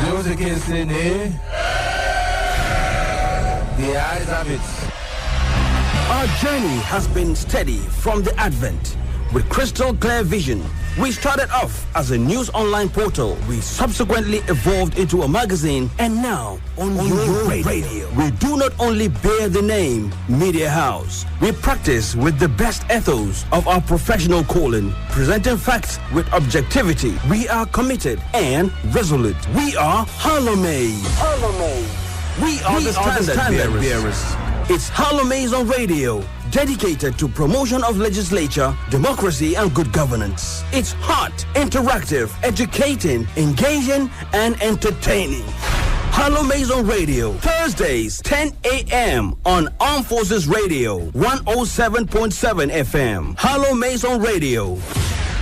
Those against the knee, the eyes have it. Our journey has been steady from the advent. With crystal clear vision, we started off as a news online portal. We subsequently evolved into a magazine, and now on your radio. We do not only bear the name Media House. We practice with the best ethos of our professional calling, presenting facts with objectivity. We are committed and resolute. We are HallowMace. We are the standard bearers. It's HallowMace on radio, dedicated to promotion of legislature, democracy, and good governance. It's hot, interactive, educating, engaging, and entertaining. HallowMace on radio, Thursdays, 10 a.m. on Armed Forces Radio, 107.7 FM. HallowMace on radio.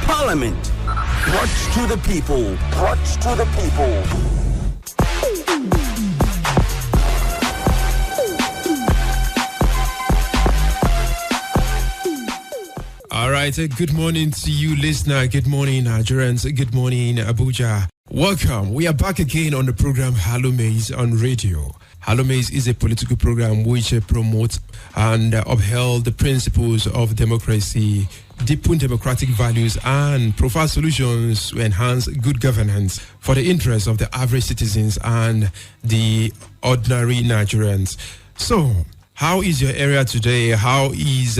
Parliament. Brought to the people. All right, good morning to you, listener. Good morning, Nigerians. Good morning, Abuja. Welcome. We are back again on the program HallowMace on radio. HallowMace is a political program which promotes and upheld the principles of democracy, deepen democratic values, and provide solutions to enhance good governance for the interests of the average citizens and the ordinary Nigerians. So, how is your area today? How is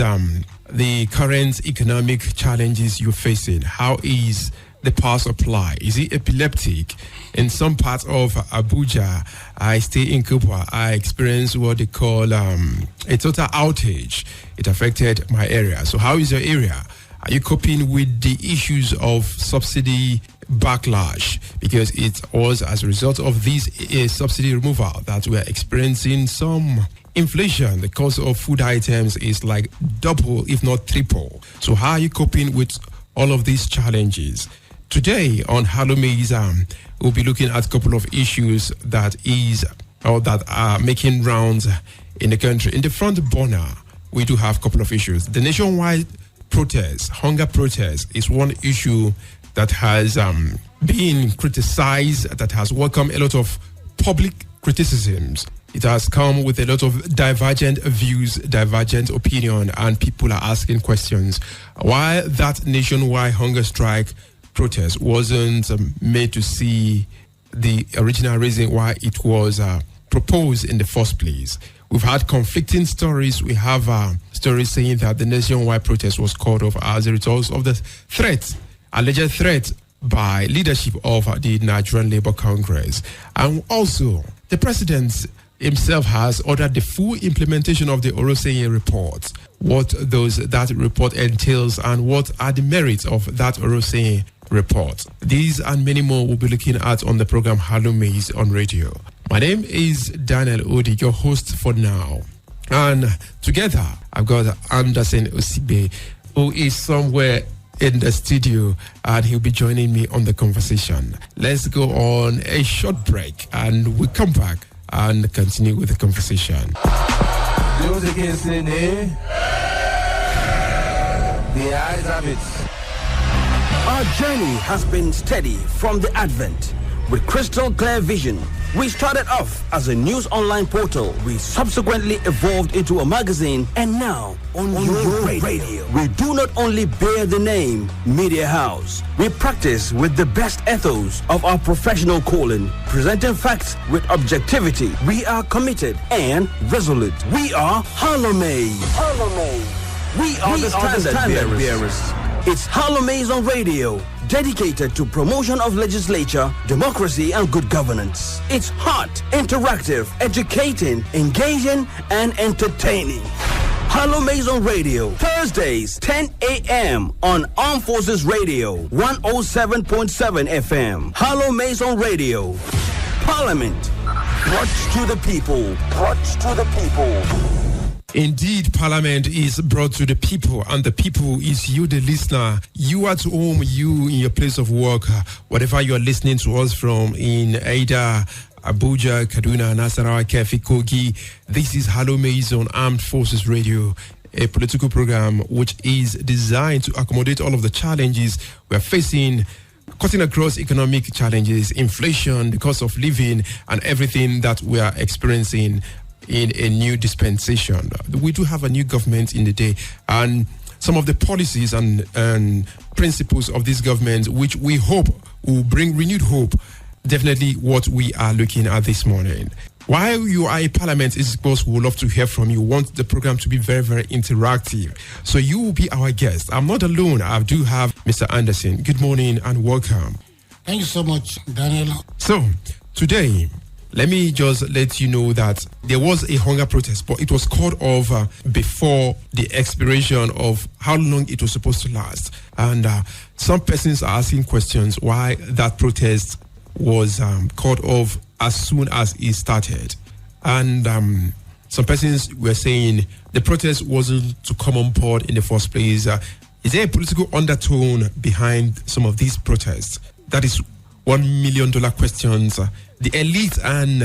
the current economic challenges you're facing? How is the power supply? Is it epileptic? In some parts of Abuja, I stay in Kubwa, I experienced what they call a total outage. It affected my area. So how is your area? Are you coping with the issues of subsidy backlash? Because it was as a result of this subsidy removal that we're experiencing some inflation. The cost of food items is like double, if not triple. So how are you coping with all of these challenges? Today on HallowMace, we'll be looking at a couple of issues that are making rounds in the country. In the front burner, we do have a couple of issues. The nationwide protest, hunger protest, is one issue that has been criticized, that has welcomed a lot of public criticisms. It has come with a lot of divergent views, divergent opinion, and people are asking questions. Why that nationwide hunger strike protest wasn't made to see the original reason why it was proposed in the first place. We've had conflicting stories. We have stories saying that the nationwide protest was called off as a result of the alleged threat by leadership of the Nigerian Labour Congress. And also, the president himself has ordered the full implementation of the Oronsaye report, what that report entails, and what are the merits of that Oronsaye report. These and many more we'll be looking at on the program HallowMace on radio. My name is Daniel Odi, your host for now. And together, I've got Anderson Osiebe, who is somewhere in the studio, and he'll be joining me on the conversation. Let's go on a short break, and we'll come back and continue with the conversation. Those against the knee, the eyes have it. Our journey has been steady from the advent. With crystal clear vision, we started off as a news online portal. We subsequently evolved into a magazine, and now on your radio. We do not only bear the name Media House. We practice with the best ethos of our professional calling, presenting facts with objectivity. We are committed and resolute. We are HallowMace. We are the standard bearers. It's HallowMace on radio, dedicated to promotion of legislature, democracy, and good governance. It's hot, interactive, educating, engaging, and entertaining. HallowMace on radio, Thursdays, 10 a.m. on Armed Forces Radio, 107.7 FM. HallowMace on radio. Parliament. Brought to the people. Indeed, Parliament is brought to the people, and the people is you, the listener. You at home, you in your place of work, whatever you are listening to us from in either Abuja, Kaduna, Nasarawa, Kefi, Kogi. This is HallowMace on Armed Forces Radio, a political program which is designed to accommodate all of the challenges we are facing cutting across economic challenges, inflation, the cost of living, and everything that we are experiencing in a new dispensation. We do have a new government in the day, and some of the policies and principles of this government, which we hope will bring renewed hope, definitely what we are looking at this morning. While you are in Parliament, it's because we would love to hear from you. We want the program to be very, very interactive. So you will be our guest. I'm not alone. I do have Mr. Anderson. Good morning and welcome. Thank you so much, Daniel. So today, let me just let you know that there was a hunger protest, but it was called off before the expiration of how long it was supposed to last. And some persons are asking questions why that protest was called off as soon as it started. And some persons were saying the protest wasn't to come on board in the first place. Is there a political undertone behind some of these protests? That is $1 million questions. The elite and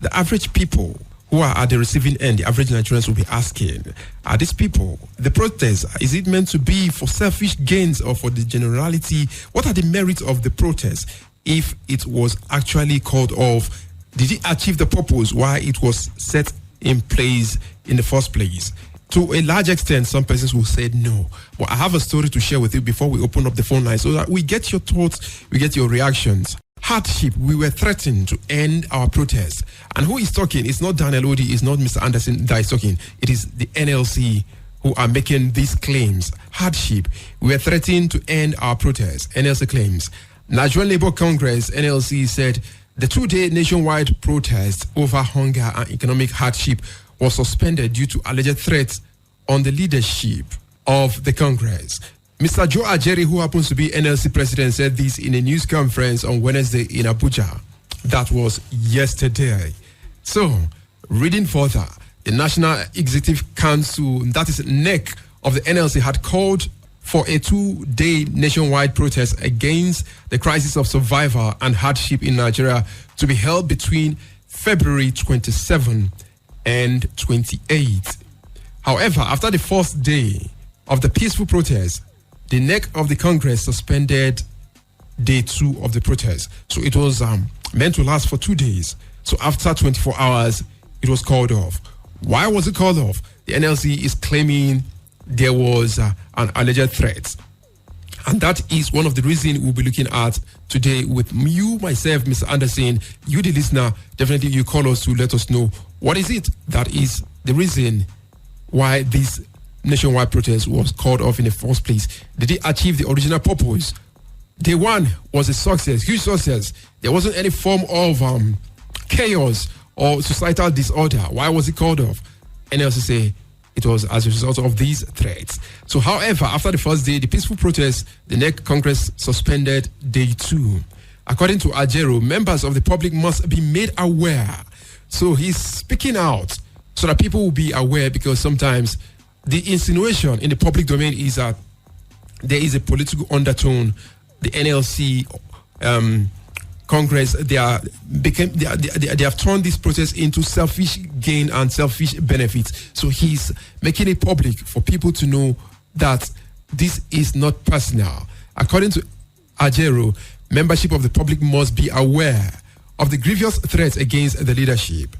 the average people who are at the receiving end, the average Nigerians will be asking, are these people, the protest, is it meant to be for selfish gains or for the generality? What are the merits of the protest? If it was actually called off, did it achieve the purpose why it was set in place in the first place? To a large extent, some persons will say no. But I have a story to share with you before we open up the phone line so that we get your thoughts, we get your reactions. Hardship, we were threatened to end our protest. And who is talking? It's not Daniel Odi, it's not Mr. Anderson that is talking. It is the NLC who are making these claims. Hardship, we were threatened to end our protest. NLC claims. Nigerian Labour Congress, NLC, said the 2-day nationwide protest over hunger and economic hardship was suspended due to alleged threats on the leadership of the Congress. Mr. Joe Ajeri, who happens to be NLC president, said this in a news conference on Wednesday in Abuja. That was yesterday. So, reading further, the National Executive Council, that is NEC of the NLC, had called for a 2-day nationwide protest against the crisis of survival and hardship in Nigeria to be held between February 27 and 28. However, after the first day of the peaceful protest, the NEC of the Congress suspended day 2 of the protest. So it was meant to last for 2 days. So after 24 hours, it was called off. Why was it called off? The NLC is claiming there was an alleged threat. And that is one of the reasons we'll be looking at today with you, myself, Mr. Anderson, you, the listener. Definitely you call us to let us know what is it that is the reason why this nationwide protest was called off in the first place. Did it achieve the original purpose? Day 1 was a success, huge success. There wasn't any form of chaos or societal disorder. Why was it called off? NLC say it was as a result of these threats. So, however, after the first day, the peaceful protest, the NEC Congress suspended day 2. According to Ajero, members of the public must be made aware. So he's speaking out so that people will be aware, because sometimes the insinuation in the public domain is that there is a political undertone. The NLC Congress, they have turned this protest into selfish gain and selfish benefits. So he's making it public for people to know that this is not personal. According to Ajero, membership of the public must be aware of the grievous threats against the leadership.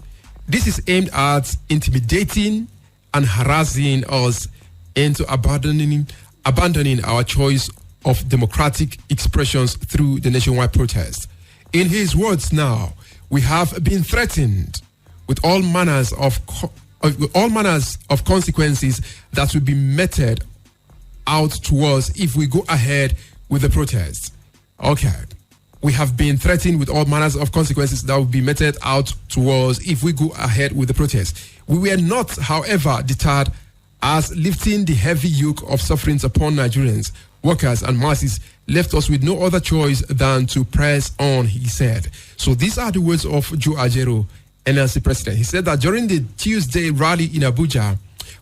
This is aimed at intimidating and harassing us into abandoning our choice of democratic expressions through the nationwide protest. In his words now, we have been threatened with all manners of consequences that will be meted out to us if we go ahead with the protest. Okay. We have been threatened with all manners of consequences that will be meted out to us if we go ahead with the protest. We were not, however, deterred, as lifting the heavy yoke of sufferings upon Nigerians, workers and masses left us with no other choice than to press on, he said. So these are the words of Joe Ajero, NLC president. He said that during the Tuesday rally in Abuja,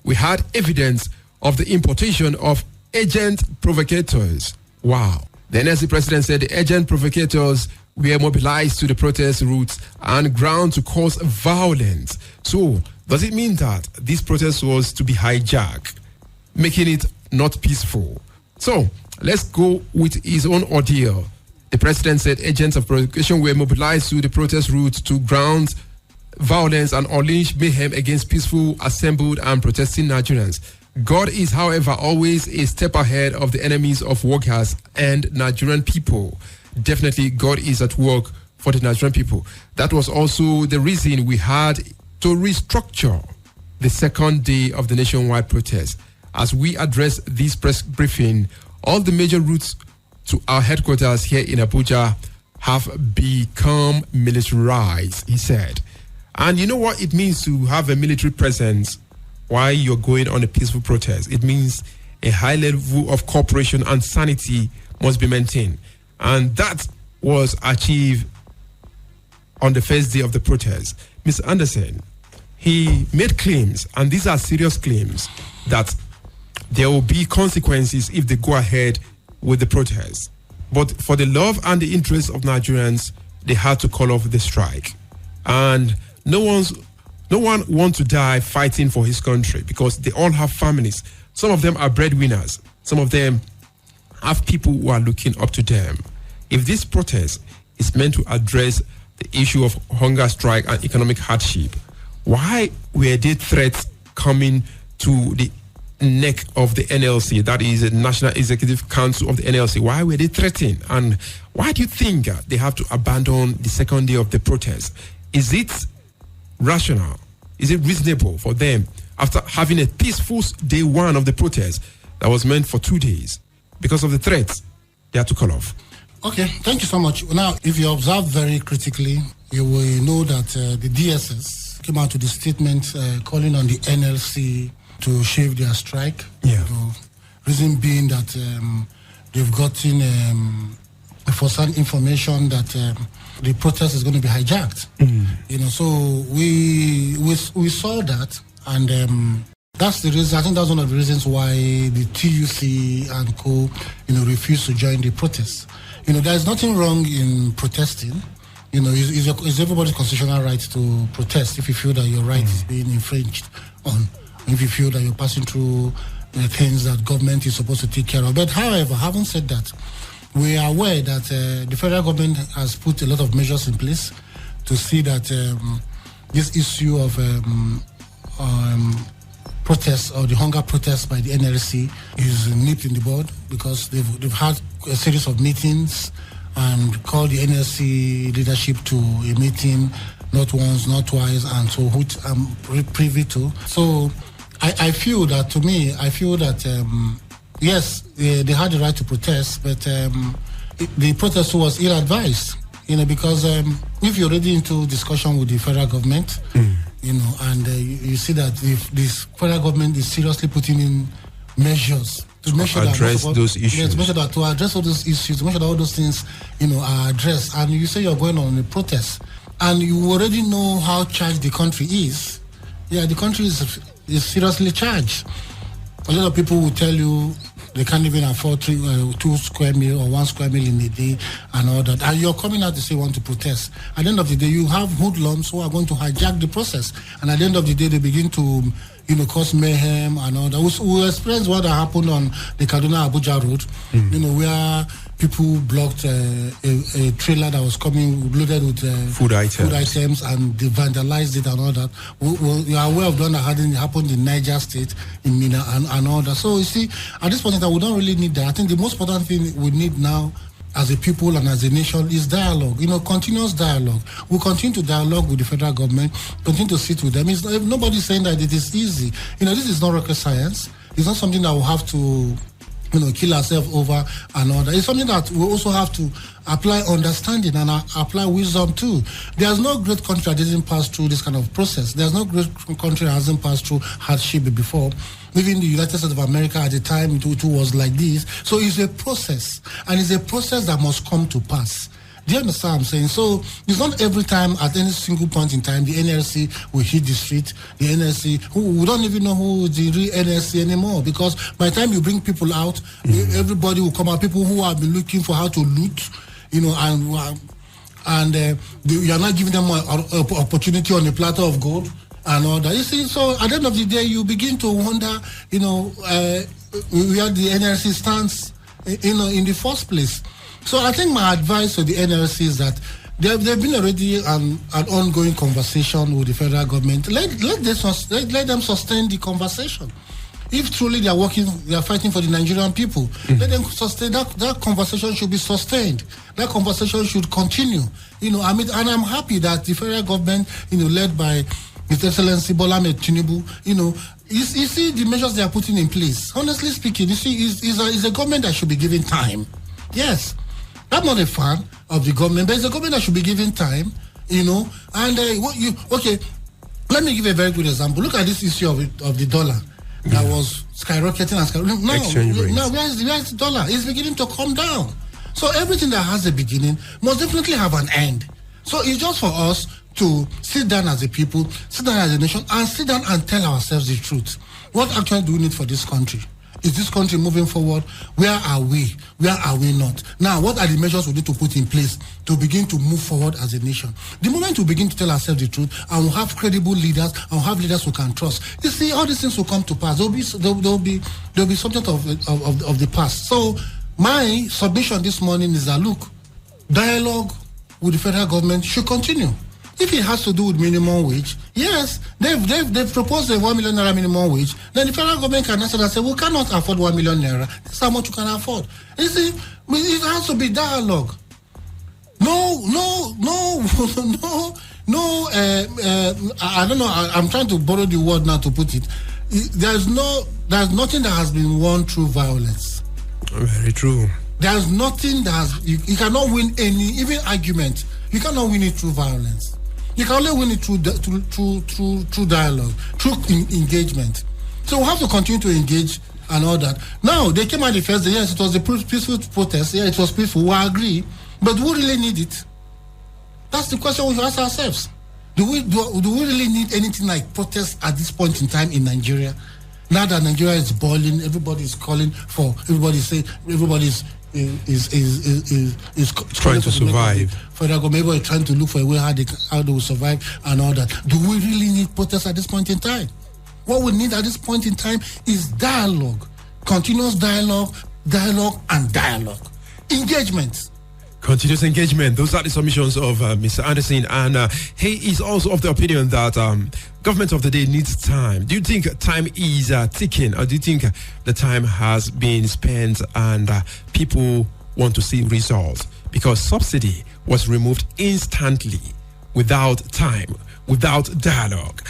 we had evidence of the importation of agent provocators. Wow. The NLC president said the agent provocators were mobilized to the protest routes and ground to cause violence. So, does it mean that this protest was to be hijacked, making it not peaceful? So, let's go with his own ordeal. The president said agents of provocation were mobilized to the protest route to ground violence and unleash mayhem against peaceful, assembled and protesting Nigerians. God is, however, always a step ahead of the enemies of workers and Nigerian people. Definitely, God is at work for the Nigerian people. That was also the reason we had to restructure the second day of the nationwide protest. As we address this press briefing, all the major routes to our headquarters here in Abuja have become militarized, he said. And you know what it means to have a military presence while you're going on a peaceful protest? It means a high level of cooperation and sanity must be maintained. And that was achieved on the first day of the protest. Mr. Anderson, he made claims, and these are serious claims, that there will be consequences if they go ahead with the protest. But for the love and the interest of Nigerians, they had to call off the strike. And no one wants to die fighting for his country because they all have families. Some of them are breadwinners. Some of them have people who are looking up to them. If this protest is meant to address the issue of hunger strike and economic hardship, why were there threats coming to the neck of the NLC, that is the National Executive Council of the NLC? Why were they threatening? And why do you think they have to abandon the second day of the protest? Is it rational? Is it reasonable for them, after having a peaceful day one of the protest that was meant for 2 days, because of the threats, they had to call off? Okay, thank you so much. Now, if you observe very critically, you will know that the DSS came out with a statement calling on the NLC to shave their strike. Yeah. Reason being that they've gotten first-hand information that the protest is going to be hijacked. So we saw that, and that's the reason. I think that's one of the reasons why the TUC and co, refused to join the protest. There's nothing wrong in protesting. It's everybody's constitutional right to protest if you feel that your right is being infringed on, if you feel that you're passing through things that government is supposed to take care of. But however, having said that, we are aware that the federal government has put a lot of measures in place to see that this issue of protests or the hunger protests by the NLC is nipped in the bud, because they've had a series of meetings and called the NLC leadership to a meeting, not once, not twice, and so which I'm privy to. So I feel that, yes, they had the right to protest, but the protest was ill-advised, because if you're already into discussion with the federal government, and you see that if this federal government is seriously putting in measures to make sure address those issues. Yes, to address all those issues, to make sure that all those things, are addressed. And you say you're going on a protest, and you already know how charged the country is. Yeah, the country is seriously charged. A lot of people will tell you they can't even afford 2 square meal or 1 square meal in a day and all that. And you're coming out to say you want to protest. At the end of the day, you have hoodlums who are going to hijack the process. And at the end of the day, they begin to, cause mayhem and all that. We experienced what happened on the Kaduna-Abuja road, where people blocked a trailer that was coming loaded with food items, and they vandalized it and all that. We are aware of that happened in Niger State, in Mina and all that. So you see, at this point in time, we don't really need that. I think the most important thing we need now as a people and as a nation is dialogue, continuous dialogue. We continue to dialogue with the federal government, continue to sit with them. Nobody's saying that it is easy. This is not rocket science. It's not something that we'll have to kill ourselves over and all that. It's something that we also have to apply understanding and apply wisdom too. There's no great country that didn't pass through this kind of process. There's no great country that hasn't passed through hardship before. Even the United States of America at the time, it was like this. So it's a process, and it's a process that must come to pass. Do you understand what I'm saying? So it's not every time, at any single point in time, the NLC will hit the street. The NLC, we don't even know who the real NLC anymore, because by the time you bring people out, everybody will come out. People who have been looking for how to loot, and you are not giving them an opportunity on a platter of gold and all that. You see, so at the end of the day, you begin to wonder, where the NLC stands, in the first place. So I think my advice to the NLC is that there have been already an ongoing conversation with the federal government. Let them sustain the conversation. If truly they are fighting for the Nigerian people, let them sustain that conversation. Should be sustained. That conversation should continue. And I'm happy that the federal government, led by His Excellency Bola Ahmed Tinubu, you see the measures they are putting in place. Honestly speaking, you see, is a government that should be given time. Yes. I'm not a fan of the government, but it's a government that should be given time, And okay, let me give a very good example. Look at this issue of the dollar that was skyrocketing and skyrocketing. Now, where's the dollar? It's beginning to come down. So everything that has a beginning must definitely have an end. So it's just for us to sit down as a people, sit down as a nation, and sit down and tell ourselves the truth. What actually do we need for this country? Is this country moving forward? Where are we? Where are we not? Now, what are the measures we need to put in place to begin to move forward as a nation? The moment we begin to tell ourselves the truth, and we'll have credible leaders, and we'll have leaders who can trust, you see, all these things will come to pass. There'll be something of the past. So, my submission this morning is that, look, dialogue with the federal government should continue. If it has to do with minimum wage, yes, they've proposed a 1 million naira minimum wage. Then the federal government can answer and say, we cannot afford 1 million naira. That's how much you can afford. You see, it has to be dialogue. I don't know. I'm trying to borrow the word now to put it. There's nothing that has been won through violence. Very true. There's nothing you cannot win any, even argument. You cannot win it through violence. You can only win it through dialogue, through engagement. So we have to continue to engage and all that. Now, they came out the first day, yes, it was a peaceful protest, yeah, it was peaceful, we agree, but do we really need it? That's the question we should ask ourselves. Do we really need anything like protest at this point in time in Nigeria? Now that Nigeria is boiling, everybody is calling for, everybody's trying to survive. Federal government is trying to look for a way how they will survive and all that. Do we really need protests at this point in time? What we need at this point in time is dialogue, continuous dialogue, and dialogue, engagement. Continuous engagement. Those are the submissions of Mr. Anderson, and he is also of the opinion that government of the day needs time. Do you think time is ticking, or do you think the time has been spent and people want to see results? Because subsidy was removed instantly, without time, without dialogue.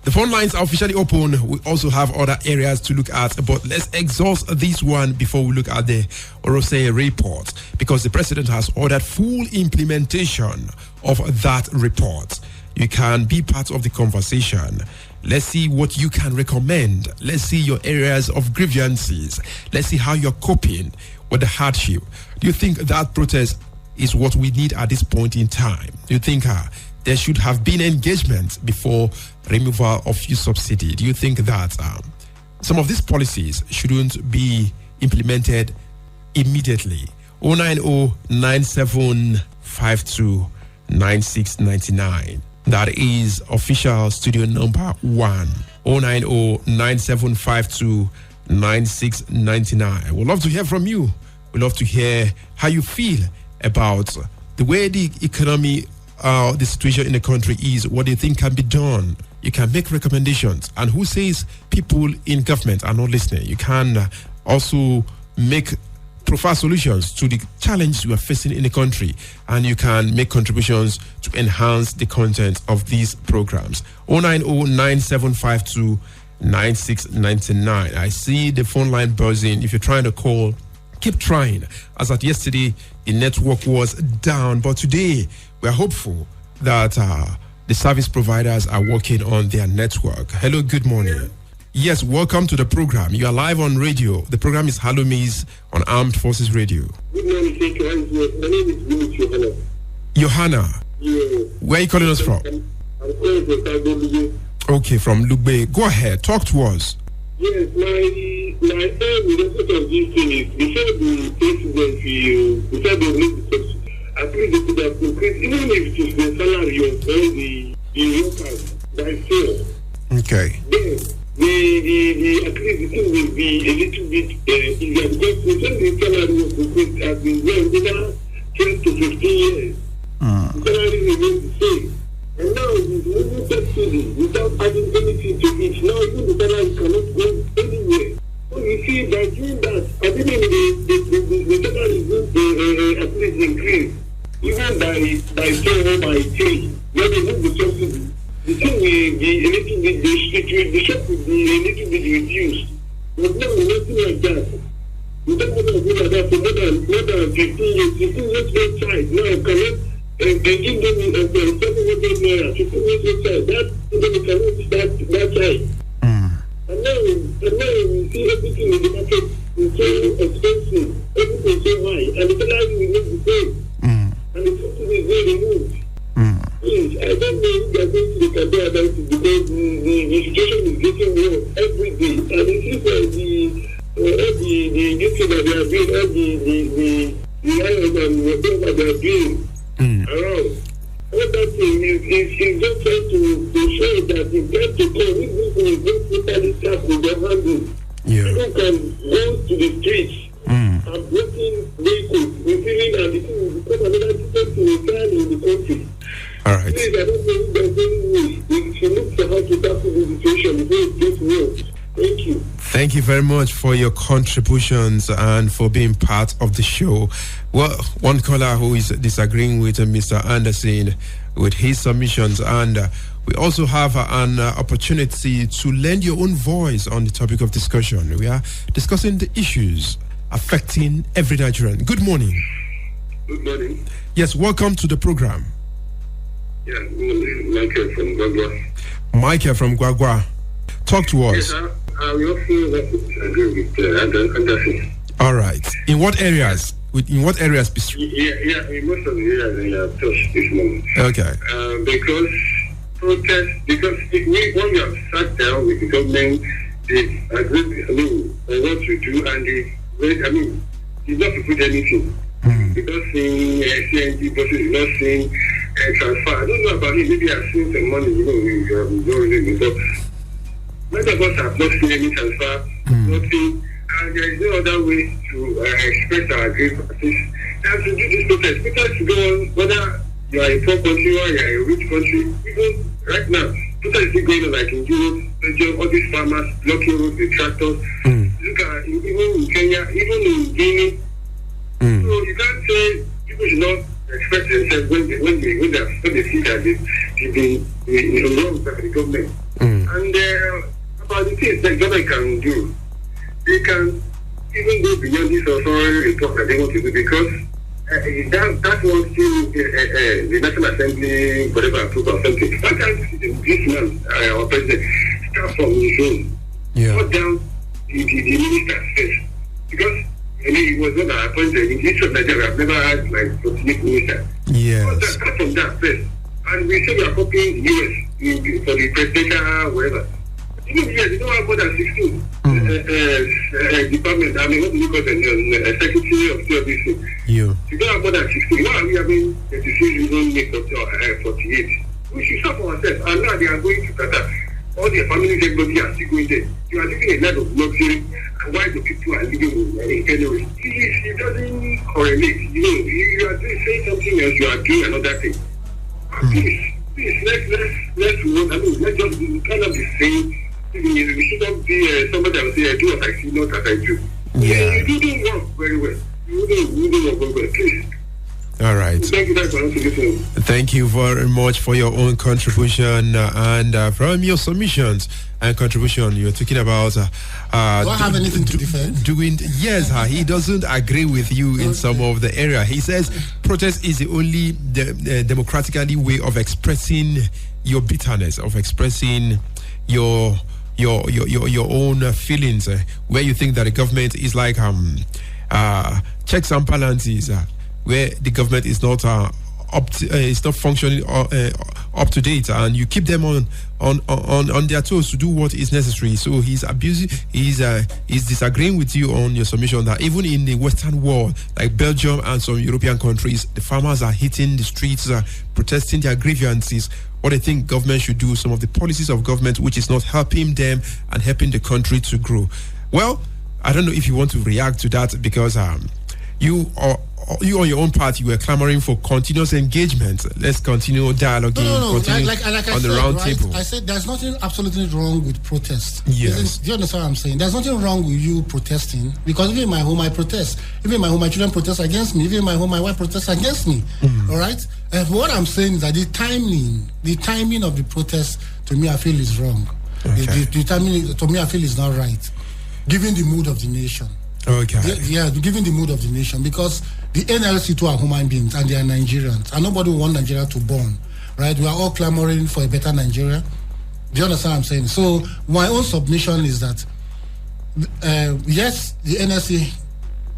The phone lines are officially open. We also have other areas to look at, but let's exhaust this one before we look at the Oronsaye report, because the president has ordered full implementation of that report. You can be part of the conversation. Let's see what you can recommend. Let's see your areas of grievances. Let's see how you're coping with the hardship. Do you think that protest is what we need at this point in time? Do you think there should have been engagement before removal of fuel subsidy? Do you think that some of these policies shouldn't be implemented immediately? 090-9752-9699. That is official studio number 1. 090-9752-9699. We'd love to hear from you. We'd love to hear how you feel about the way the economy, the situation in the country is. What do you think can be done? You can make recommendations. And who says people in government are not listening? You can also make profile solutions to the challenges we are facing in the country, and you can make contributions to enhance the content of these programs. 090-9752-9699. I see the phone line buzzing. If you're trying to call, keep trying. As at yesterday, the network was down, but today we are hopeful that the service providers are working on their network. Hello, good morning. Yes, welcome to the program. You are live on radio. The program is HallowMace on Armed Forces Radio. Good morning, thank you. My name is Johanna. Johanna? Yes. Where are you calling us from? I'm calling from Lugbe. Okay, from Lugbe. Go ahead, talk to us. Yes, my aim with the sort of this thing is before the president, before they make the subsidy, at least they could have increased, even if it is the salary of all the workers by 4. Okay. Then, at least the thing will be a little bit easier, because the salary was increased has been well, remains the same. And now he's moving subsidy without adding anything to it. Now even the salary cannot go anywhere. So you see, by doing that, I think the salary is going to at least increase. Even by 2 or by 3, when they move the subsidy, the thing will be a little bit, the shock will be a little bit reduced. But now, nothing like that. We don't want to do like that for more than 15 years. 15 years old child now cannot give them 700 naira. 15 years old child, that cannot child. And now we see everything in the market is so expensive, everything is so high, and the salary will not the same. And the subsidy is being removed. Please, I don't know if they are going to the campaign about it because the situation is getting worse every day. And it seems like the YouTube that they are doing, all the islands and whatever they are doing around. All that thing is just trying to show that in time to come, if this thing is going to totally start with their handles, people can go to the streets and blocking vehicles, receiving, and the thing will become another different thing entirely in the country. All right. Please, I don't know if there's any way we should look for how to tackle the situation before it gets worse. Thank you. Thank you very much for your contributions and for being part of the show. Well, one caller who is disagreeing with Mr. Anderson with his submissions, and we also have an opportunity to lend your own voice on the topic of discussion. We are discussing the issues affecting every Nigerian. Good morning. Good morning. Yes, welcome to the program. Yeah, Michael from Gwagwa. Michael from Gwagwa. Talk to us. Yes, sir. I will also agree with Anderson. All right. In what areas? In what areas? Yeah, in most of the areas we have touched this moment. Okay. Because protest, because when you have sat down with the government, they agree, on what to do, and it's not to put anything. Because seeing CNG buses is not seeing transfer. I don't know about it. Maybe I've seen some money, we don't really know. But many of us have not seen any transfer, nothing, and there is no other way to express our grievances than to do this protest. Protest go on, whether you are a poor country or you are a rich country. Even right now, protest is going on like in Europe, Belgium, all these farmers blocking roads with tractors. Look at even in Kenya, even in Guinea. So you can't say people should not express themselves when they see that they've been wrong by the government. And about the things that government can do, they can even go beyond this authority report that they want to do, because that's one thing the National Assembly, whatever, approve or something. Why can't this man, our president, start from his own, put down the ministers first? Because it was not appointed in history of Nigeria. I've never had like 48 ministers. Yes. Start from that first. And we say we are copying the US for the presidential whatever. Even the US, they don't have more than 16 departments. I mean, what do you call them? Secretary of Service. You don't have more than 16. Why are we having 36? We don't make 48. We should stop ourselves. And now they are going to Qatar. All their families, everybody are still going there. You are living a life of luxury. And why the people are living in January? It doesn't correlate. You are saying something else, you are doing another thing. Please, let's just be kind of the same. We should not be somebody that will say, I do what I see, not as I do. You didn't work very well. You didn't work very well. Please. All right. Thank you very much. Thank you very much for your own contribution and from your submissions and contribution. You're talking about. Do I have anything to defend? Yes, he doesn't agree with you in some of the area. He says protest is the only democratically way of expressing your bitterness, of expressing your own feelings, where you think that the government is like checks and balances. Where the government is not it's not functioning up to date, and you keep them on their toes to do what is necessary. So he's abusing, he's disagreeing with you on your submission that even in the Western world, like Belgium and some European countries, the farmers are hitting the streets, protesting their grievances. What I think government should do, some of the policies of government which is not helping them and helping the country to grow. Well, I don't know if you want to react to that, because you you on your own part, you were clamoring for continuous engagement. Let's continue dialoguing. No. Continue like I on said, the round right? table. I said there's nothing absolutely wrong with protest. Yes. Do you understand what I'm saying? There's nothing wrong with you protesting, because even in my home I protest. Even in my home my children protest against me. Even in my home my wife protests against me. All right. And what I'm saying is that the timing of the protest, to me, I feel is wrong. Okay. The timing, to me, I feel is not right, given the mood of the nation. Okay. Given the mood of the nation, because the NLC too are human beings and they are Nigerians, and nobody wants Nigeria to burn, right? We are all clamoring for a better Nigeria. Do you understand what I'm saying? So my own submission is that yes, the NLC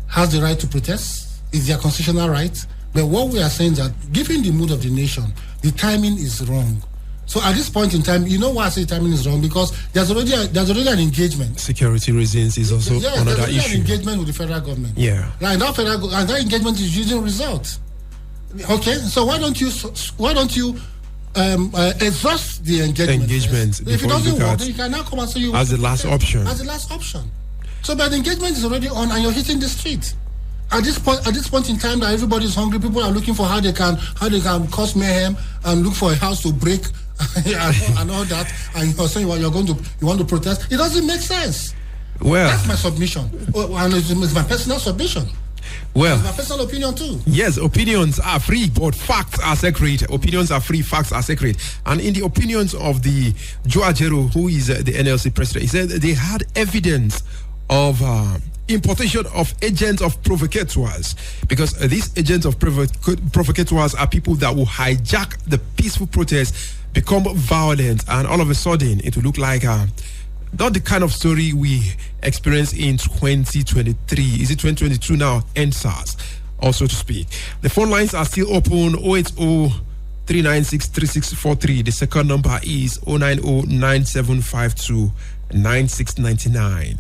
has the right to protest; it's their constitutional right. But what we are saying is that, given the mood of the nation, the timing is wrong. So at this point in time, you know why I say timing is wrong? Because there's already an engagement. Security reasons is also another issue. There's an engagement with the federal government. Yeah. Right. And that engagement is using results. Okay. So why don't you exhaust the engagement? If it doesn't work, then you can now come and say you as the last option. As the last option. So, but the engagement is already on, and you're hitting the street. At this point in time, that everybody is hungry, people are looking for how they can cause mayhem and look for a house to break and all that. And you're saying you want to protest. It doesn't make sense. Well, that's my submission, and it's my personal submission. Well, it's my personal opinion too. Yes, opinions are free, but facts are sacred. Opinions are free, facts are sacred. And in the opinions of the Joe Ajero, who is the NLC president, he said they had evidence of importation of agents of provocateurs, because these agents of provocateurs are people that will hijack the peaceful protests, become violent, and all of a sudden it will look like not the kind of story we experienced in 2023. Is it 2022 now? NSAS, also to speak. The phone lines are still open. 080-396-3643. The second number is 090-9752-9699.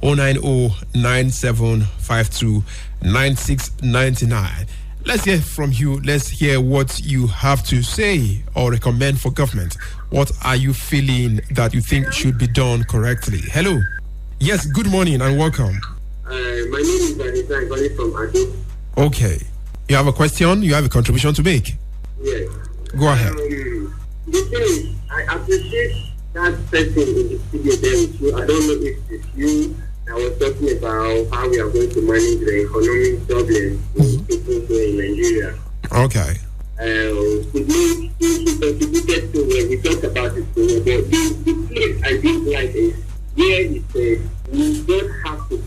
090-9752-9699. Let's hear from you. Let's hear what you have to say or recommend for government. What are you feeling that you think should be done correctly? Hello. Yes, good morning and welcome. My name is Vanessa. I'm calling from Ado. Okay. You have a question? You have a contribution to make? Yes. Go ahead. The thing is, I appreciate that person in the studio there with you. I don't know if it's you that was talking about how we are going to manage the economic problems in people here in Nigeria. Okay. She contributed to when we talked about it. But the place I didn't like is where he said we don't have to go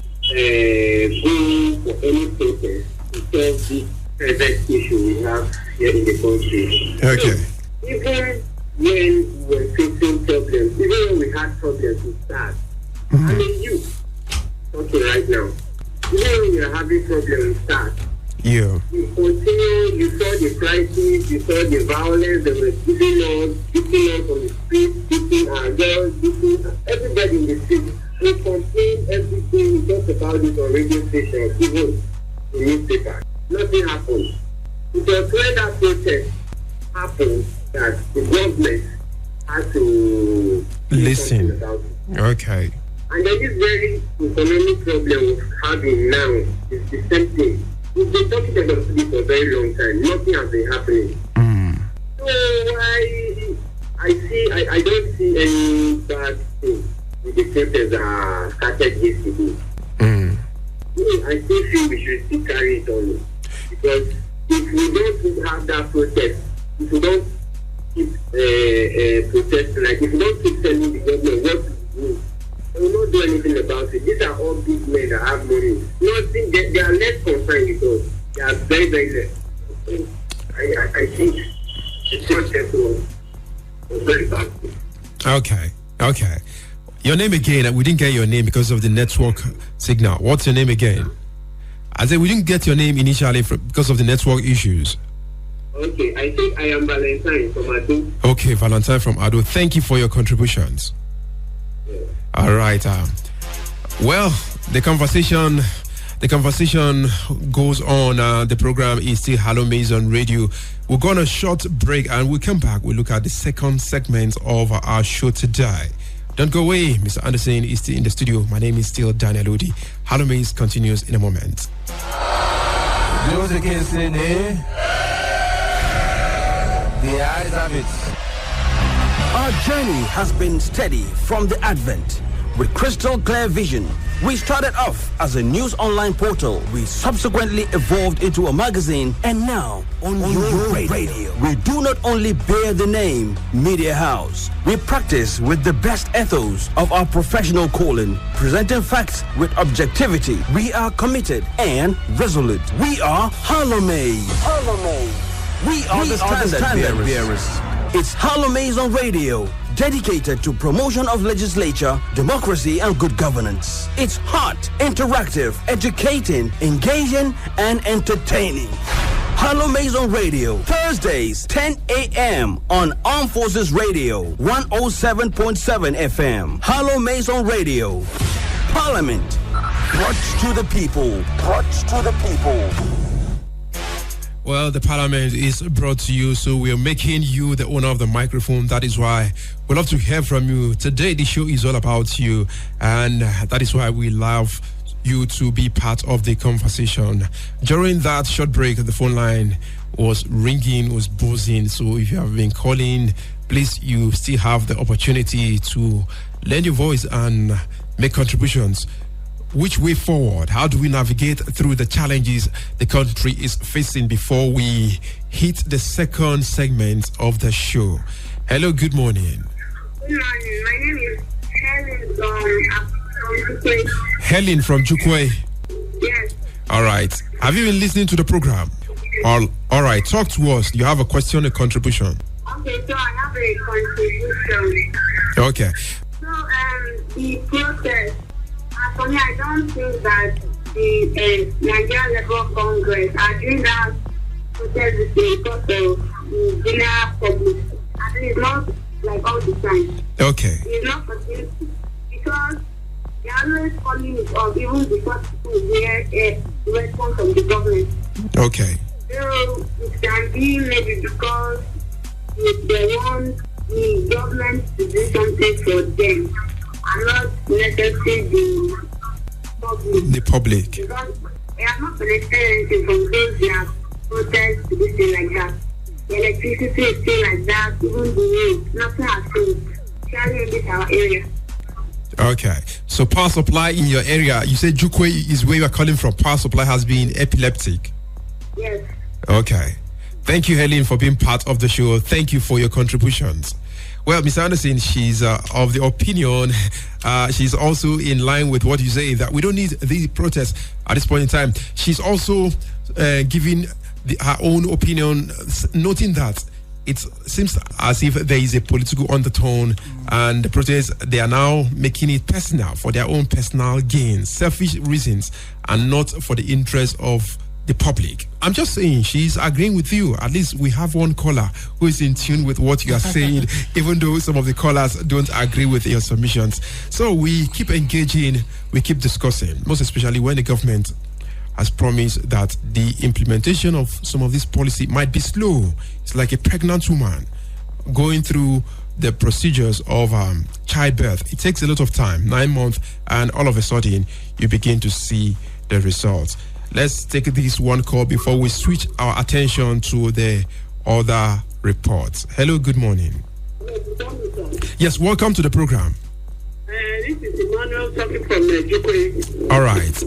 for any protest to solve this present issue we have here in the country. Okay. So, even when we were facing problems, even when we had problems with that, I mean, you talking right now, even when we are having problems with that, yeah. you continue, you saw the crisis, you saw the violence, they were beating us on the street, beating our girls, beating everybody in the street. We complain everything, we talk about it on radio stations, even in newspapers. Nothing happened. It was when that protest happened that the government had to listen about it. Okay. And then this very economic problem we're having now is the same thing. We've been talking about this for a very long time. Nothing has been happening. So I don't see any bad thing with the protests that started yesterday. I still feel we should still carry it on. Because if we don't have that protest, if we don't keep protesting, like if we don't keep telling the government what to do, they will not do anything about it. These are all big men that have money. Nothing, they are less concerned with us. They are very, very less. I think the protest was very bad. Okay. Your name again. We didn't get your name because of the network signal. What's your name again? I said we didn't get your name initially because of the network issues. Okay, I think I am Valentine from Ado. Okay, Valentine from Ado. Thank you for your contributions. Yeah. All right. Well, the conversation goes on. The program is still HallowMace on radio. We're going on a short break and we'll come back. We'll look at the second segment of our show today. Don't go away. Mr. Anderson is still in the studio. My name is still Daniel Odi. HallowMace continues in a moment. Those against sin, eh? The eyes have it. Our journey has been steady from the advent. With crystal clear vision, we started off as a news online portal. We subsequently evolved into a magazine, and now on your radio. We do not only bear the name Media House. We practice with the best ethos of our professional calling, presenting facts with objectivity. We are committed and resolute. We are HallowMace. We are the standard bearers. It's HallowMace on radio, dedicated to promotion of legislature, democracy, and good governance. It's hot, interactive, educating, engaging, and entertaining. HallowMace on radio, Thursdays, 10 a.m. on Armed Forces Radio, 107.7 FM. HallowMace on radio. Parliament, brought to the people. Well, the Parliament is brought to you, so we are making you the owner of the microphone. That is why we love to hear from you. Today, the show is all about you, and that is why we love you to be part of the conversation. During that short break, the phone line was ringing, was buzzing. So if you have been calling, please, you still have the opportunity to lend your voice and make contributions. Which way forward? How do we navigate through the challenges the country is facing before we hit the second segment of the show? Hello, good morning. Good morning. My name is Helen from Jukwe. Helen from Jukwe. Yes. All right. Have you been listening to the program? All right. Talk to us. You have a question, a contribution? Okay, so I have a contribution. Okay. So, the protest. For me, I don't think that the Nigerian Labour Congress are doing that protest because of the general public. I think it's not like all the time. Okay. It's not continuous because they are always calling it off, even before people hear a response from the government. Okay. So it can be maybe because they want the government to do something for them. I'm not necessarily the public. Because they are not collecting anything from those that protest to be still like that. The electricity is still like that, even the road, nothing has changed. Especially in this our area. Okay. So power supply in your area, you said Jukwe is where you are calling from. Power supply has been epileptic. Yes. Okay. Thank you, Helen, for being part of the show. Thank you for your contributions. Well, Ms. Anderson, she's of the opinion, she's also in line with what you say, that we don't need the protests at this point in time. She's also giving her own opinion, noting that it seems as if there is a political undertone, and the protests, they are now making it personal for their own personal gain, selfish reasons, and not for the interest of the public. I'm just saying, she's agreeing with you. At least we have one caller who is in tune with what you are saying, even though some of the callers don't agree with your submissions. So we keep engaging, we keep discussing, most especially when the government has promised that the implementation of some of this policy might be slow. It's like a pregnant woman going through the procedures of childbirth. It takes a lot of time, 9 months, and all of a sudden you begin to see the results. Let's take this one call before we switch our attention to the other reports. Hello, good morning. Yes, welcome to the program. This is Emmanuel talking from Jukwe. All right.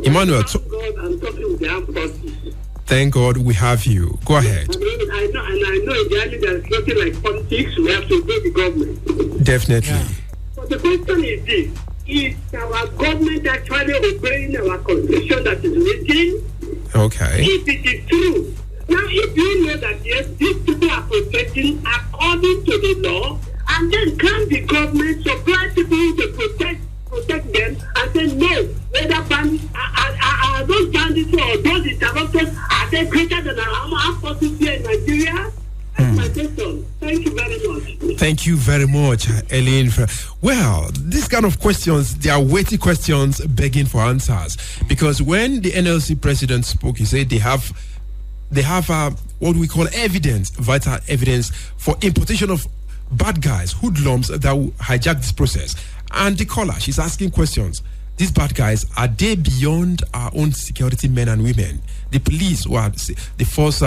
Emmanuel. I'm talking with the armed forces. Thank God we have you. Go ahead. I know ideally there's nothing like politics. We have to obey the government. Definitely. Yeah. But the question is this. Is our government actually obeying our constitution that is written? Okay. If it is true. Now, if you know that, yes, these people are protecting according to the law, and then can the government supply people to protect them and say, no, whether bandits, are those bandits or those interrupters, are they greater than our armed forces here in Nigeria? That's my question. Thank you very much. Thank you very much, Elaine. Well, these kind of questions, they are weighty questions begging for answers. Because when the NLC president spoke, he said they have what we call evidence, vital evidence for importation of bad guys, hoodlums that will hijack this process. And the caller, she's asking questions. these bad guys, are they beyond our own security men and women? The police, who are the first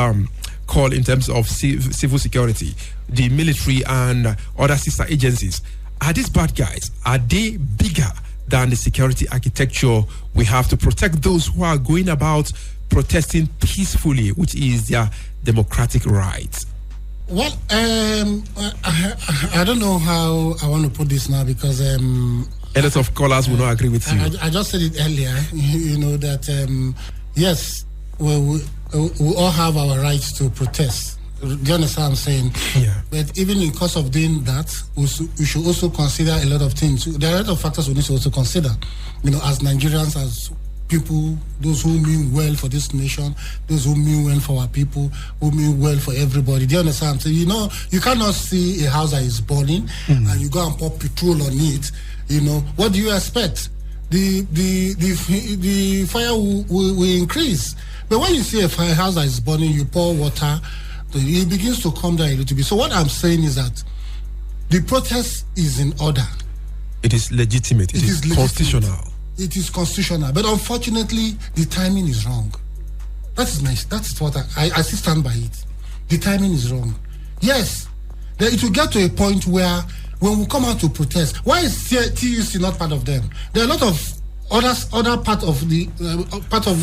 call in terms of civil security, the military and other sister agencies. Are these bad guys, are they bigger than the security architecture we have to protect those who are going about protesting peacefully, which is their democratic right? Well, I don't know how I want to put this now, because a lot of callers will not agree with you. I just said it earlier, that yes, we all have our rights to protest. Do you understand what I'm saying? Yeah. But even in course of doing that, we should also consider a lot of things. There are a lot of factors we need to also consider. As Nigerians, as people, those who mean well for this nation, those who mean well for our people, who mean well for everybody. Do you understand? So, you cannot see a house that is burning and you go and pour petrol on it. What do you expect? The fire will increase. But when you see a house that is burning, you pour water, it begins to calm down a little bit. So what I'm saying is that the protest is in order. It is legitimate. It is constitutional. It is constitutional. But unfortunately, the timing is wrong. That's what I still stand by it. The timing is wrong. Yes, it will get to a point where when we come out to protest, why is TUC not part of them? There are a lot of other part of the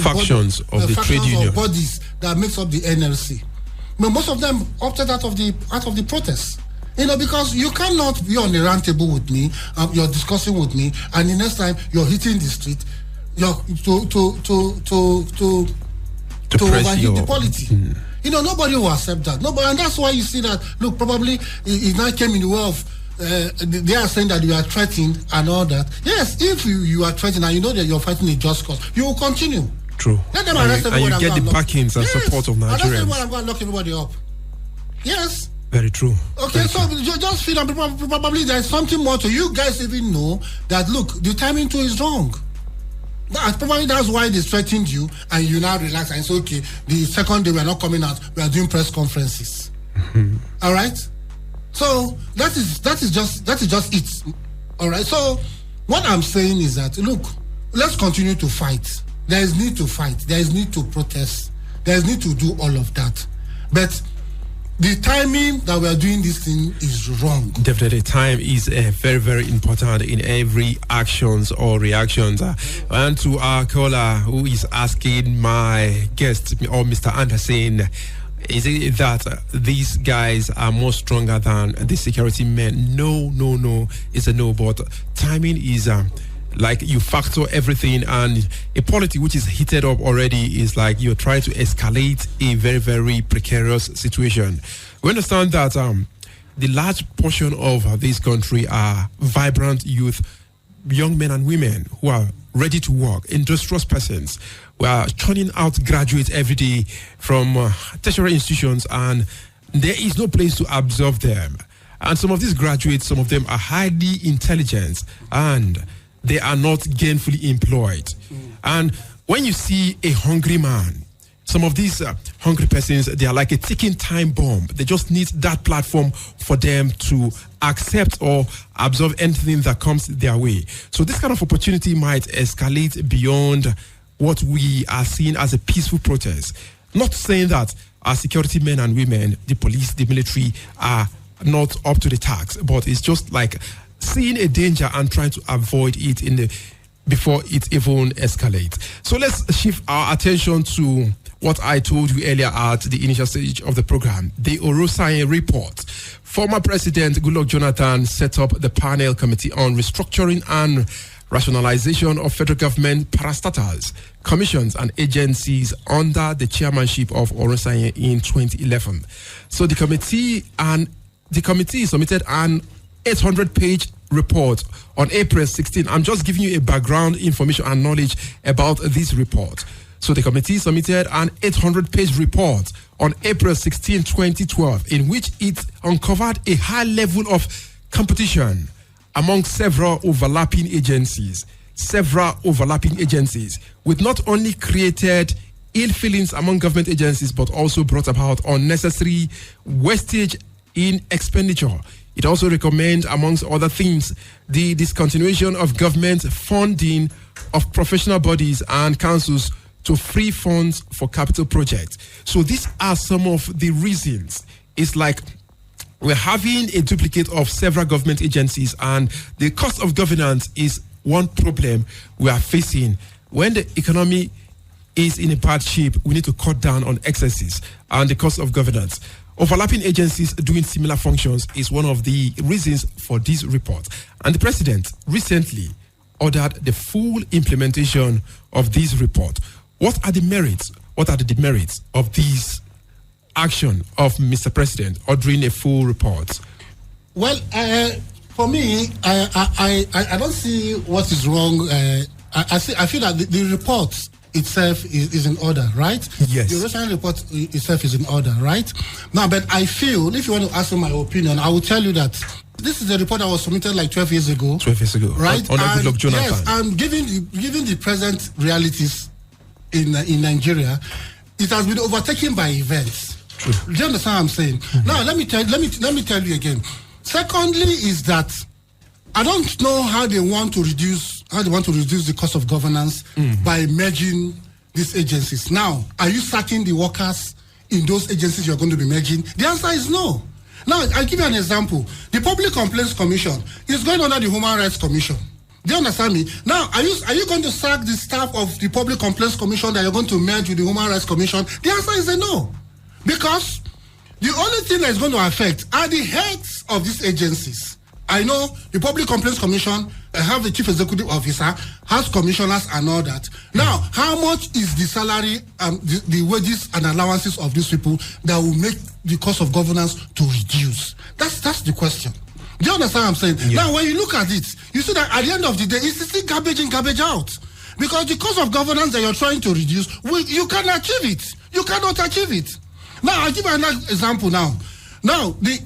factions of the trade union bodies that makes up the NLC. But most of them opted out of the protest. Because you cannot be on a round table with me, you're discussing with me, and the next time you're hitting the street, you're to overhit the polity. Nobody will accept that. Nobody, and that's why you see that. Look, probably it now came in the way of. They are saying that you are threatened and all that. Yes, if you are threatened and you know that you're fighting a just cause, you will continue. True. Let them arrest everyone. And you get the backings and support of Nigerians. Arrest everyone and go and lock everybody up. Yes. Very true. Okay, so just feel probably there's something more to you guys even know that, look, the timing too is wrong. Probably that's why they threatened you and you now relax and say, okay, the second day we are not coming out, we are doing press conferences. All right? So that is just it. All right. So what I'm saying is that, look, let's continue to fight. There is need to fight. There is need to protest. There is need to do all of that. But the timing that we are doing this thing is wrong. Definitely, time is very, very important in every actions or reactions. And to our caller who is asking my guest, or Mr. Anderson, is it that these guys are more stronger than the security men? No, it's a no. But timing is like you factor everything, and a polity which is heated up already is like you're trying to escalate a very, very precarious situation. We understand that the large portion of this country are vibrant youth, young men and women who are ready to work, industrious persons. We are churning out graduates every day from tertiary institutions, and there is no place to absorb them. And some of these graduates, some of them are highly intelligent, and they are not gainfully employed. And when you see a hungry man, some of these hungry persons, they are like a ticking time bomb. They just need that platform for them to accept or absorb anything that comes their way. So this kind of opportunity might escalate beyond what we are seeing as a peaceful protest. Not saying that our security men and women, the police, the military, are not up to the task, but it's just like seeing a danger and trying to avoid it before it even escalates. So let's shift our attention to what I told you earlier at the initial stage of the program, the Oronsaye report. Former President Goodluck Jonathan set up the panel committee on restructuring and rationalization of federal government parastatals, commissions and agencies under the chairmanship of Oronsaye in 2011. So the committee submitted an 800-page report on April 16. I'm just giving you a background information and knowledge about this report. So the committee submitted an 800-page report on April 16, 2012, in which it uncovered a high level of competition among several overlapping agencies, with not only created ill feelings among government agencies, but also brought about unnecessary wastage in expenditure. It also recommends, amongst other things, the discontinuation of government funding of professional bodies and councils to free funds for capital projects. So these are some of the reasons. It's like we're having a duplicate of several government agencies, and the cost of governance is one problem we are facing. When the economy is in a bad shape, we need to cut down on excesses and the cost of governance. Overlapping agencies doing similar functions is one of the reasons for this report. And the president recently ordered the full implementation of this report. What are the merits? What are the demerits of this action of Mr. President ordering a full report? Well, for me, I don't see what is wrong. I feel that the report itself is in order, right? Yes. The original report itself is in order, right? Now, but I feel, if you want to ask me my opinion, I will tell you that this is a report that was submitted like 12 years ago. 12 years ago. Right? On Goodluck Jonathan. Yes, and given the present realities in Nigeria, it has been overtaken by events. Do you understand what I'm saying? Mm-hmm. Now, let me tell you again. Secondly, is that I don't know how they want to reduce the cost of governance by merging these agencies. Now, are you sacking the workers in those agencies you're going to be merging? The answer is no. Now, I'll give you an example. The Public Complaints Commission is going under the Human Rights Commission. Do you understand me? Now, are you going to sack the staff of the Public Complaints Commission that you're going to merge with the Human Rights Commission? The answer is a no. Because the only thing that is going to affect are the heads of these agencies. I know the Public Complaints Commission have the chief executive officer, has commissioners and all that. Now, how much is the salary, the wages and allowances of these people that will make the cost of governance to reduce? That's the question. Do you understand what I'm saying? Yeah. Now, when you look at it, you see that at the end of the day, it's still garbage in, garbage out. Because the cost of governance that you're trying to reduce, you can achieve it. You cannot achieve it. Now, I'll give you another example now. Now, the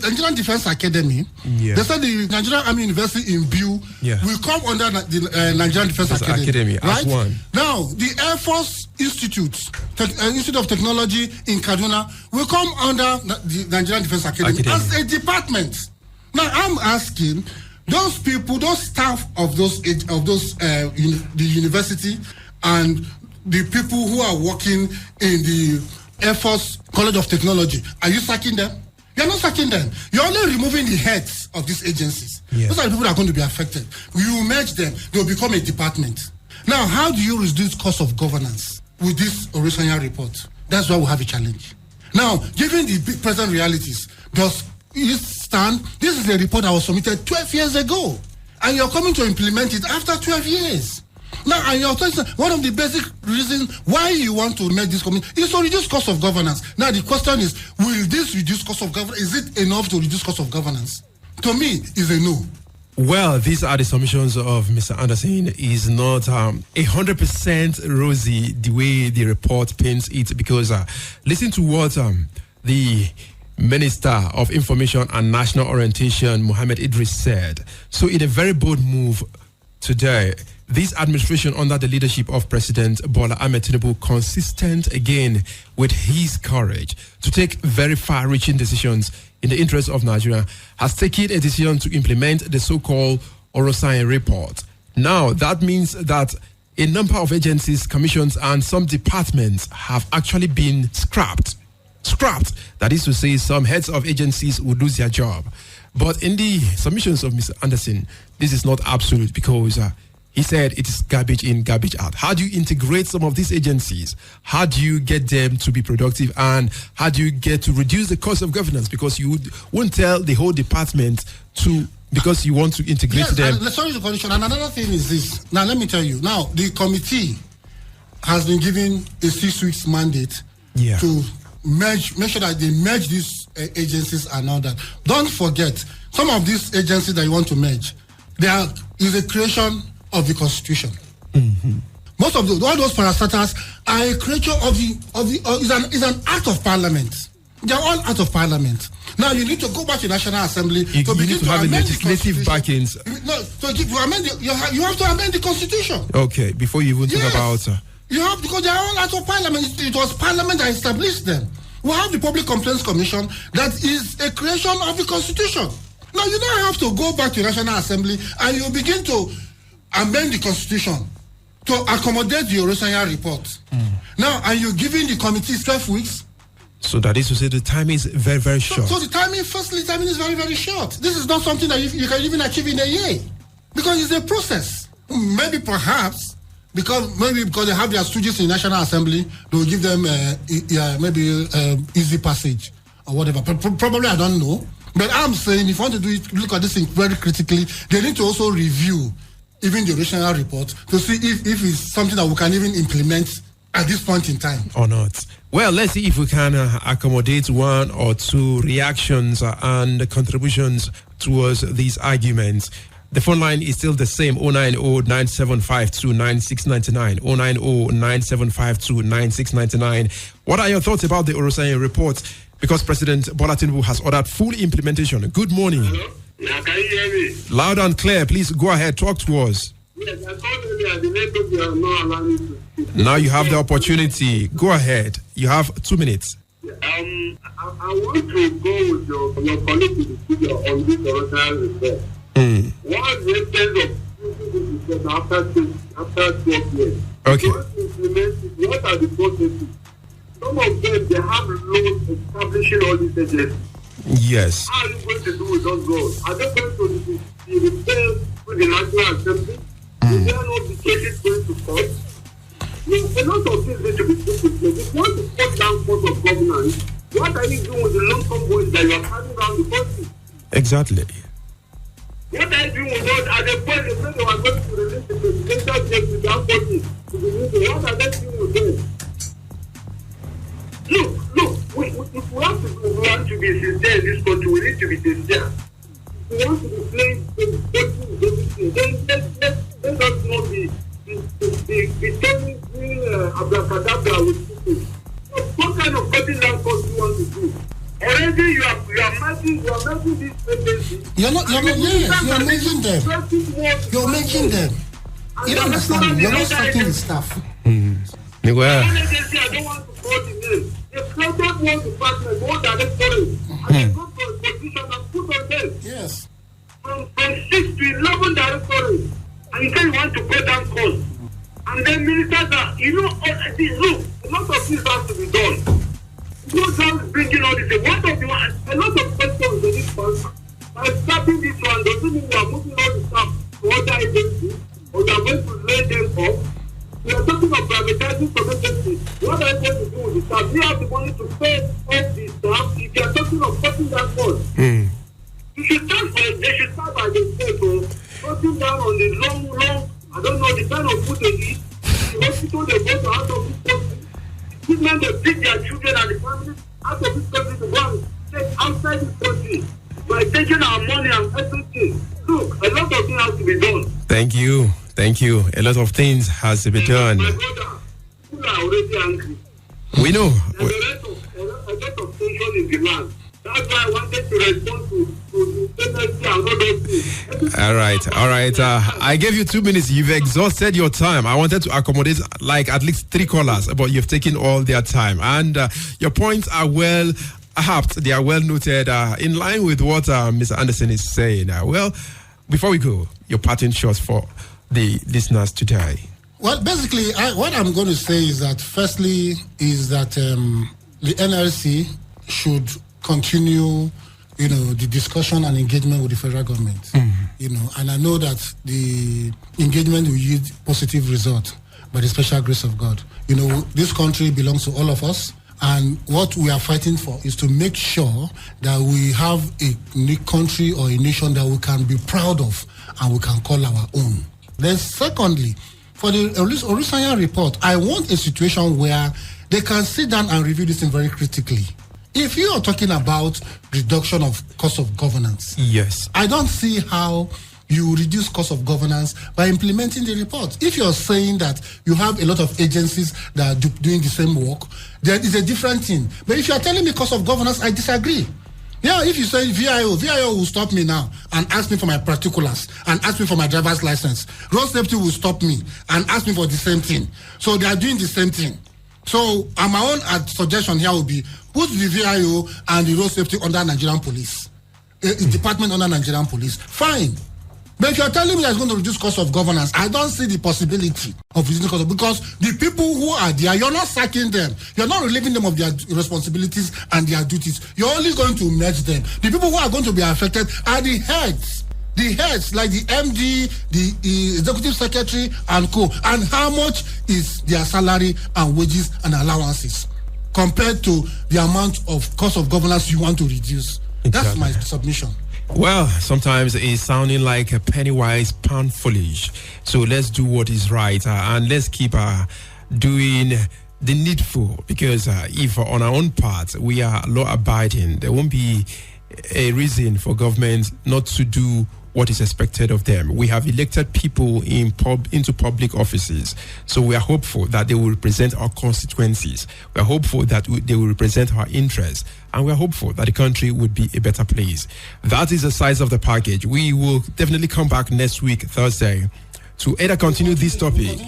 Nigerian Defense Academy, they said the Nigerian Army University in Biu will come under the Nigerian Defense Academy. Right? One. Now, the Air Force Institute of Technology in Kaduna will come under the Nigerian Defense Academy as a department. Now, I'm asking those people, those staff of the university and the people who are working in the Air Force College of Technology, are you sacking them? You're not sacking them. You're only removing the heads of these agencies. Yeah. Those are the people that are going to be affected. You merge them, they'll become a department. Now, how do you reduce cost of governance with this Oronsaye report? That's why we have a challenge. Now, given the present realities, does it stand? This is a report that was submitted 12 years ago, and you're coming to implement it after 12 years. Now, and you're talking, one of the basic reasons why you want to make this community is to reduce cost of governance. Now, the question is, will this reduce cost of governance? Is it enough to reduce cost of governance? To me, it's a no. Well, these are the submissions of Mr. Anderson. Is not 100% rosy the way the report paints it, because listen to what the Minister of Information and National Orientation, Mohammed Idris, said. So, in a very bold move today, this administration under the leadership of President Bola Ahmed Tinubu, consistent again with his courage to take very far-reaching decisions in the interest of Nigeria, has taken a decision to implement the so-called Oronsaye report. Now, that means that a number of agencies, commissions, and some departments have actually been scrapped. That is to say, some heads of agencies would lose their job. But in the submissions of Mr. Anderson, this is not absolute, because he said it is garbage in, garbage out. How do you integrate some of these agencies? How do you get them to be productive? And how do you get to reduce the cost of governance? Because you won't tell the whole department to, because you want to integrate them. Sorry to condition. And another thing is this. Now, let me tell you. Now, the committee has been given a 6 weeks mandate to make sure that they merge these agencies and all that. Don't forget, some of these agencies that you want to merge, is a creation of the Constitution. Mm-hmm. Most of all those parastatals are a creature is an act of Parliament. They are all act of Parliament. Now you need to go back to the National Assembly to begin to have legislative backings. No, you have to amend the Constitution. Okay, before you even talk about. You have, because they are all act of Parliament. It was Parliament that established them. We have the Public Complaints Commission that is a creation of the Constitution. Now you don't have to go back to the National Assembly and you begin to amend the constitution to accommodate the Oronsaye report. Now, are you giving the committee 12 weeks? So that is to say the time is very, very short. So the timing is very, very short. This is not something that you can even achieve in a year. Because it's a process. Maybe perhaps, because they have their stooges in National Assembly, they will give them easy passage or whatever. Probably, I don't know. But I'm saying if you want to look at this thing very critically, they need to also review even the Oronsaye report to see if it's something that we can even implement at this point in time. Or not. Well, let's see if we can accommodate one or two reactions and contributions towards these arguments. The phone line is still the same, 090-9752-9699, 090-9752-9699. What are your thoughts about the Oronsaye report? Because President Bola Tinubu has ordered full implementation. Good morning. Hello? Yeah, can you hear me? Loud and clear. Please go ahead. Talk to us. Yes, I called earlier. The network is not allowing me to speak. Now you have the opportunity. Go ahead. You have 2 minutes. I want to go with your colleague to the studio on this Oronsaye report. What is the extent of using this after 12 years? Okay. What are the processes? Some of them, they have laws establishing all these agencies. Yes. How are you going to do with those laws? Are they going to be referred to the National Assembly? Is there no the cases going to court? A lot of things need to be put in place. If you want to cut down cost of governance, what are you doing with the long-term boys that you are carrying around the country? Exactly. What are you doing with those? At the point they said they were going to release the presidential jet without body to the media. What are they doing with them? Look, if we want to be sincere in this country, we need to be sincere. If we want to be playing everything, then let us not be turning abracadabra with people. What kind of cutting down cost do you want to do? Already you are making this tendency. You're making them. You're making them. You don't understand. You're not starting the stuff. Well, I don't want to call the name. They created one department, one directorate, and they go to a position and put on them. Yes. From 6 to 11 directorates. And you say you want to go down cost. And then ministers are, look, a lot of things have to be done. You don't bringing all this. A lot of questions they need to answer. By stopping this one, doesn't mean you are moving all the stuff to other agencies, or you are going to lay them off. We are talking of privatizing some agencies. What are you going to do with the staff? You have the money to pay off the staff if you are talking of cutting that cost. They should start by themselves, cutting down on the long, I don't know, the kind of food they eat, the hospital they go to out of this country, these men they pick their children and the families out of this country to go and take outside this country by taking our money and everything. Look, a lot of things have to be done. Thank you. A lot of things has to be done. My brother, people are already angry. We know. There's a lot of tension in the land. That's why I wanted to respond to the tendency and all those things. All right. I gave you 2 minutes. You've exhausted your time. I wanted to accommodate like at least 3 callers, but you've taken all their time. And your points are well apt. They are well noted. In line with what Mr. Anderson is saying. Well, before we go, your parting shots for the listeners today. Well, basically, what I'm going to say is that firstly is that the NLC should continue, the discussion and engagement with the federal government. And I know that the engagement will yield positive results by the special grace of God. This country belongs to all of us, and what we are fighting for is to make sure that we have a country or a nation that we can be proud of and we can call our own. Then secondly, for the Oronsaye report, I want a situation where they can sit down and review this thing very critically. If you are talking about reduction of cost of governance, yes, I don't see how you reduce cost of governance by implementing the report. If you're saying that you have a lot of agencies that are doing the same work, then it's a different thing. But if you're telling me cost of governance, I disagree. Yeah, if you say VIO will stop me now and ask me for my particulars and ask me for my driver's license. Road safety will stop me and ask me for the same thing. So they are doing the same thing. So my own suggestion here would be put the VIO and the road safety under Nigerian police. Department under Nigerian police. Fine. But if you're telling me that it's going to reduce cost of governance, I don't see the possibility of reducing cost of, because the people who are there, you're not sacking them. You're not relieving them of their responsibilities and their duties. You're only going to merge them. The people who are going to be affected are the heads. The heads, like the MD, the executive secretary, and co. And how much is their salary and wages and allowances compared to the amount of cost of governance you want to reduce? Exactly. That's my submission. Well, sometimes it's sounding like a penny wise, pound foolish. So let's do what is right and let's keep doing the needful, because if on our own part we are law abiding, there won't be a reason for government not to do what is expected of them. We have elected people into public offices, so we are hopeful that they will represent our constituencies. We are hopeful that they will represent our interests, and we are hopeful that the country would be a better place. That is the size of the package. We will definitely come back next week, Thursday, to either continue this topic.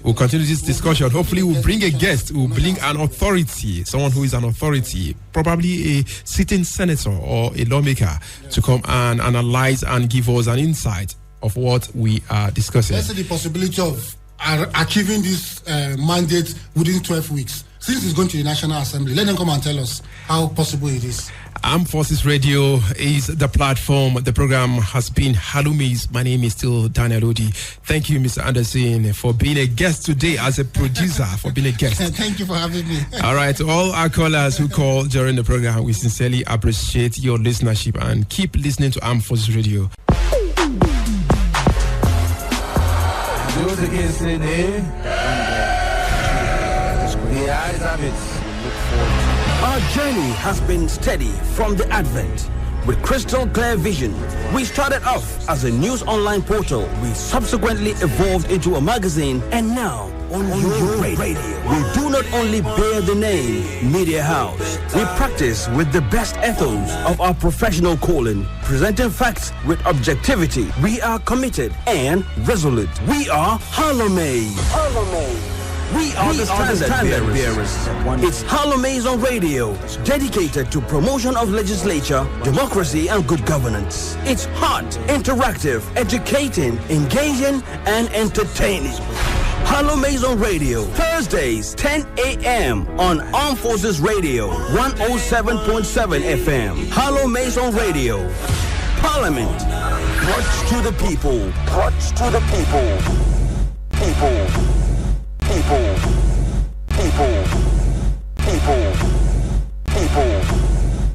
We'll continue this discussion. Hopefully we'll bring a guest, we'll bring an authority, someone who is an authority, probably a sitting senator or a lawmaker, to come and analyze and give us an insight of what we are discussing. Let's say the possibility of achieving this mandate within 12 weeks. Since it's going to the National Assembly, let them come and tell us how possible it is. Armed Forces Radio is the platform. The program has been HallowMace. My name is still Daniel Odi. Thank you, Mr. Anderson, for being a guest today as a producer, for being a guest. Thank you for having me. All right, to all our callers who call during the program, we sincerely appreciate your listenership and keep listening to Armed Forces Radio. Those against it, the eyes have it. Our journey has been steady from the advent. With crystal clear vision, we started off as a news online portal. We subsequently evolved into a magazine, and now on your radio. We do not only bear the name Media House. We practice with the best ethos of our professional calling, presenting facts with objectivity. We are committed and resolute. We are HallowMace. We are the standard bearers. It's HallowMace on radio, dedicated to promotion of legislature, democracy, and good governance. It's hot, interactive, educating, engaging, and entertaining. HallowMace on radio, Thursdays, 10 a.m. on Armed Forces Radio, 107.7 FM. HallowMace on radio. Parliament. Brought to the people. Brought to the people. People. People.